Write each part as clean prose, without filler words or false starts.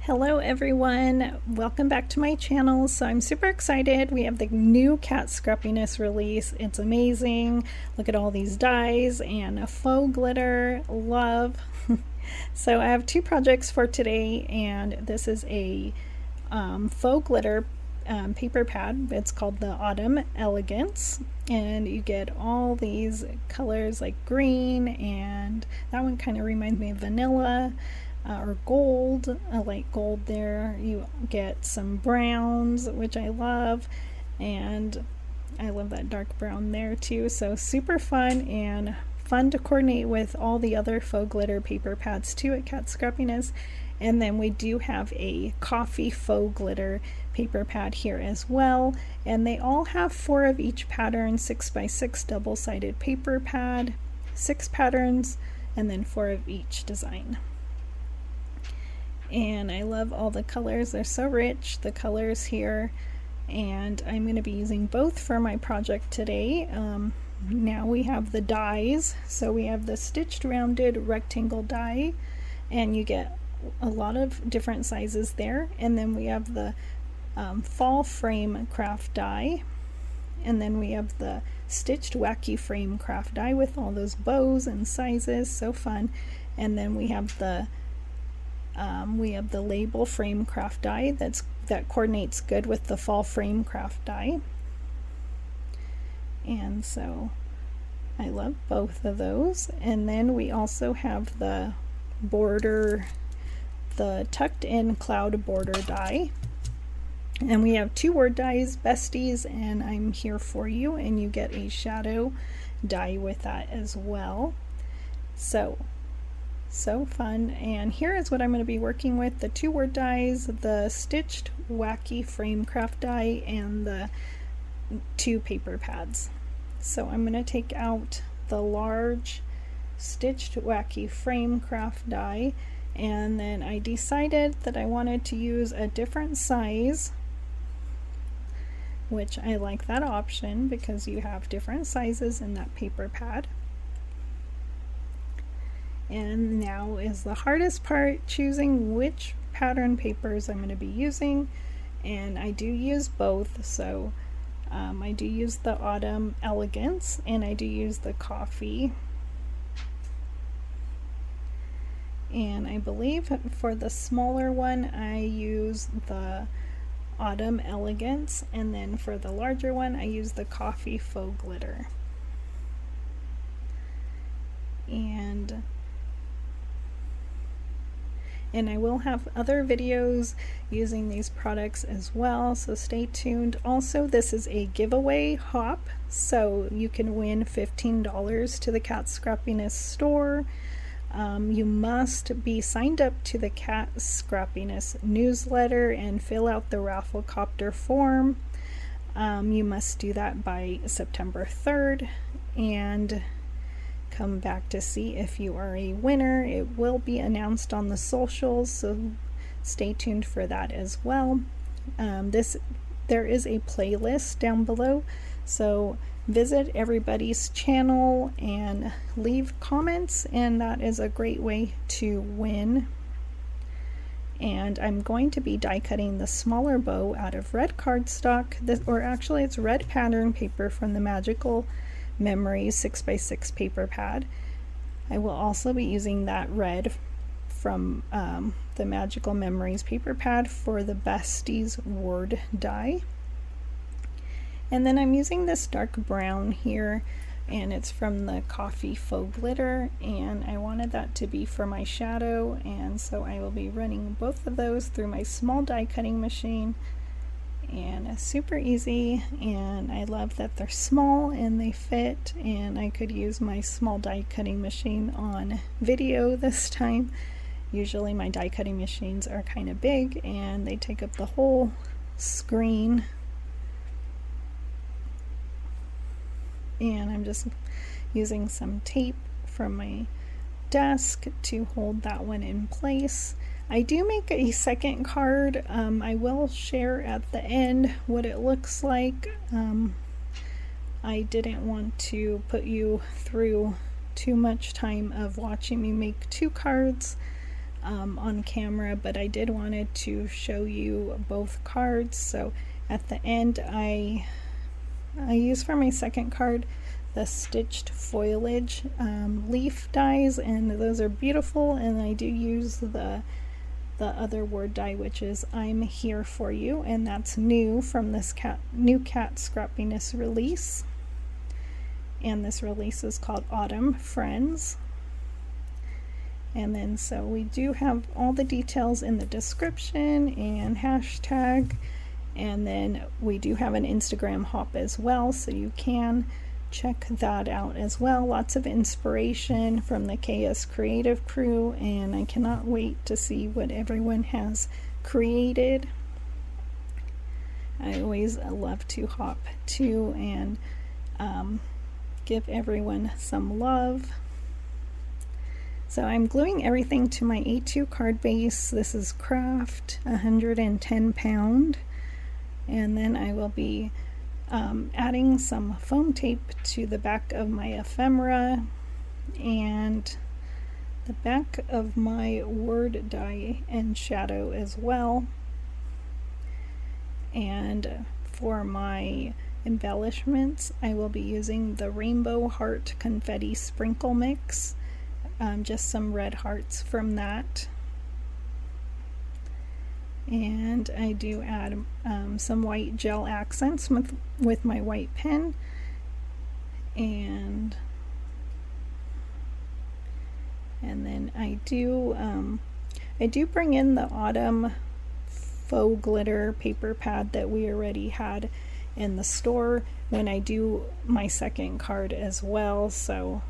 Hello everyone, welcome back to my channel. So I'm super excited. We have the new Kat Scrappiness release. It's amazing. Look at all these dies and a faux glitter. Love. So I have two projects for today, and this is a faux glitter paper pad. It's called the Autumn Elegance, and you get all these colors like green, and that one kind of reminds me of vanilla. Or gold, a light gold there. You get some browns, which I love, and I love that dark brown there too. So super fun and fun to coordinate with all the other faux glitter paper pads too at Kat Scrappiness. And then we do have a coffee faux glitter paper pad here as well, and they all have 4 of each pattern, 6x6 double-sided paper pad, 6 patterns, and then 4 of each design. And I love all the colors. They're so rich, the colors here, and I'm going to be using both for my project today. Now we have the dies. So we have the stitched rounded rectangle die, and you get a lot of different sizes there. And then we have the fall frame craft die, and then we have the stitched wacky frame craft die with all those bows and sizes, so fun. And then we have the label frame craft die that coordinates good with the fall frame craft die, and so I love both of those. And then we also have the border, the tucked in cloud border die, and we have 2 word dies, besties and I'm here for you, and you get a shadow die with that as well. So fun. And here is what I'm going to be working with: the 2 word dies, the stitched wacky frame craft die, and the 2 paper pads. So I'm going to take out the large stitched wacky frame craft die, and then I decided that I wanted to use a different size, which I like that option because you have different sizes in that paper pad. And now is the hardest part, choosing which pattern papers I'm going to be using, and I do use both. So I do use the Autumn Elegance, and I do use the Coffee, and I believe for the smaller one I use the Autumn Elegance, and then for the larger one I use the Coffee Faux Glitter. And I will have other videos using these products as well, so stay tuned. Also, this is a giveaway hop, so you can win $15 to the Kat Scrappiness store. You must be signed up to the Kat Scrappiness newsletter and fill out the raffle copter form. You must do that by September 3rd, and come back to see if you are a winner. It will be announced on the socials, so stay tuned for that as well. There is a playlist down below, so visit everybody's channel and leave comments, and that is a great way to win. And I'm going to be die cutting the smaller bow out of red cardstock, or actually it's red pattern paper from the Magical Memories 6x6 paper pad. I will also be using that red from the Magical Memories paper pad for the Besties word die. And then I'm using this dark brown here, and it's from the Coffee Faux Glitter, and I wanted that to be for my shadow, and so I will be running both of those through my small die cutting machine. And it's super easy, and I love that they're small and they fit, and I could use my small die cutting machine on video this time. Usually my die cutting machines are kind of big and they take up the whole screen, and I'm just using some tape from my desk to hold that one in place. I do make a second card. I will share at the end what it looks like. I didn't want to put you through too much time of watching me make 2 cards. on camera, but I did wanted to show you both cards. So at the end, I use for my second card the stitched foliage leaf dies, and those are beautiful, and I do use the other word die, which is I'm here for you, and that's new from this new Kat Scrappiness release, and this release is called Autumn Friends. And then so we do have all the details in the description and hashtag, and then we do have an Instagram hop as well, so you can check that out as well. Lots of inspiration from the KS creative crew, and I cannot wait to see what everyone has created. I always love to hop too and give everyone some love. So I'm gluing everything to my A2 card base. This is Craft 110 pound, and then I will be adding some foam tape to the back of my ephemera and the back of my word die and shadow as well. And for my embellishments, I will be using the Rainbow Heart Confetti Sprinkle Mix. Just some red hearts from that, and I do add some white gel accents with my white pen, and then I do bring in the autumn faux glitter paper pad that we already had in the store when I do my second card as well. So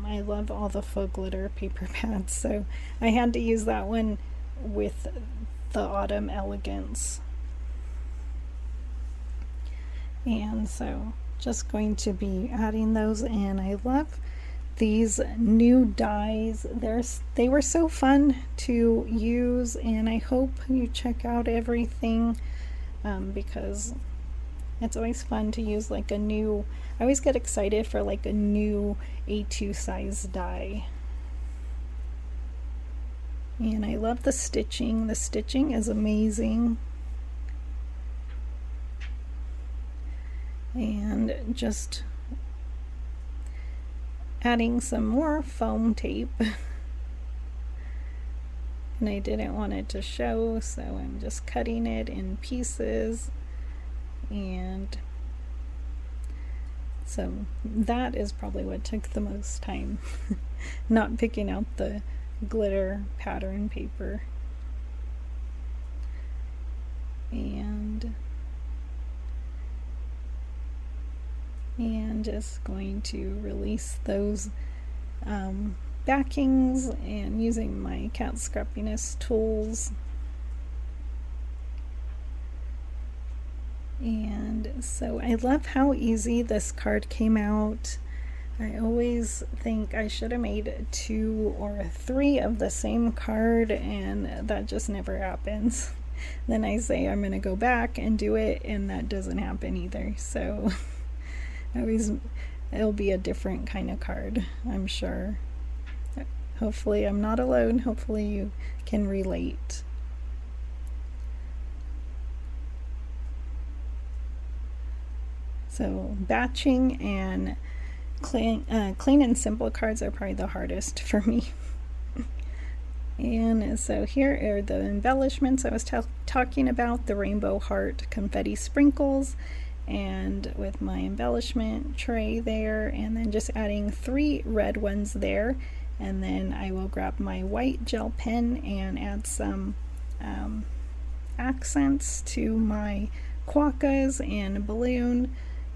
I love all the faux glitter paper pads, so I had to use that one with the Autumn Elegance. And so just going to be adding those, and I love these new dies. They were so fun to use, and I hope you check out everything because it's always fun to use like a new, I always get excited for like a new A2 size die. And I love the stitching. The stitching is amazing. And just adding some more foam tape. And I didn't want it to show, so I'm just cutting it in pieces. And so that is probably what took the most time, not picking out the glitter pattern paper. And just going to release those backings and using my Kat Scrappiness tools. And so I love how easy this card came out. I always think I should have made 2 or 3 of the same card, and that just never happens. Then I say I'm going to go back and do it, and that doesn't happen either. So it'll be a different kind of card, I'm sure. Hopefully I'm not alone. Hopefully you can relate. So batching and clean and simple cards are probably the hardest for me. And so here are the embellishments I was talking about, the Rainbow Heart Confetti Sprinkles, and with my embellishment tray there, and then just adding 3 red ones there, and then I will grab my white gel pen and add some accents to my quokkas and balloon.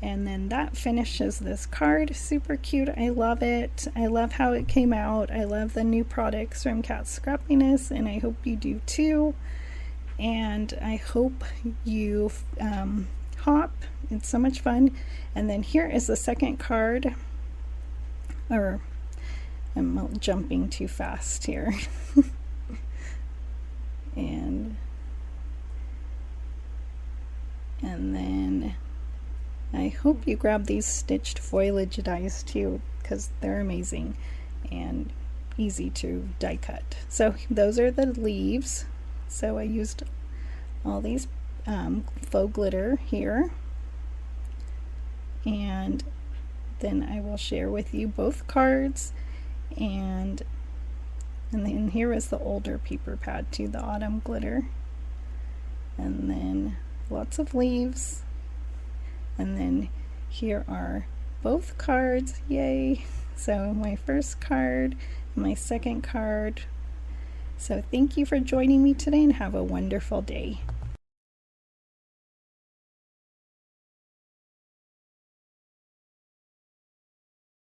And then that finishes this card. Super cute. I love it. I love how it came out. I love the new products from Kat Scrappiness, and I hope you do too. And I hope you hop. It's so much fun. And then here is the second card. Or I'm jumping too fast here. and then I hope you grab these stitched foliage dies too, because they're amazing. And easy to die cut. So those are the leaves. So I used all these faux glitter here, and then I will share with you both cards, and then here is the older paper pad too, the autumn glitter, and then lots of leaves, and then here are both cards. Yay! So my first card, my second card. So thank you for joining me today, and have a wonderful day.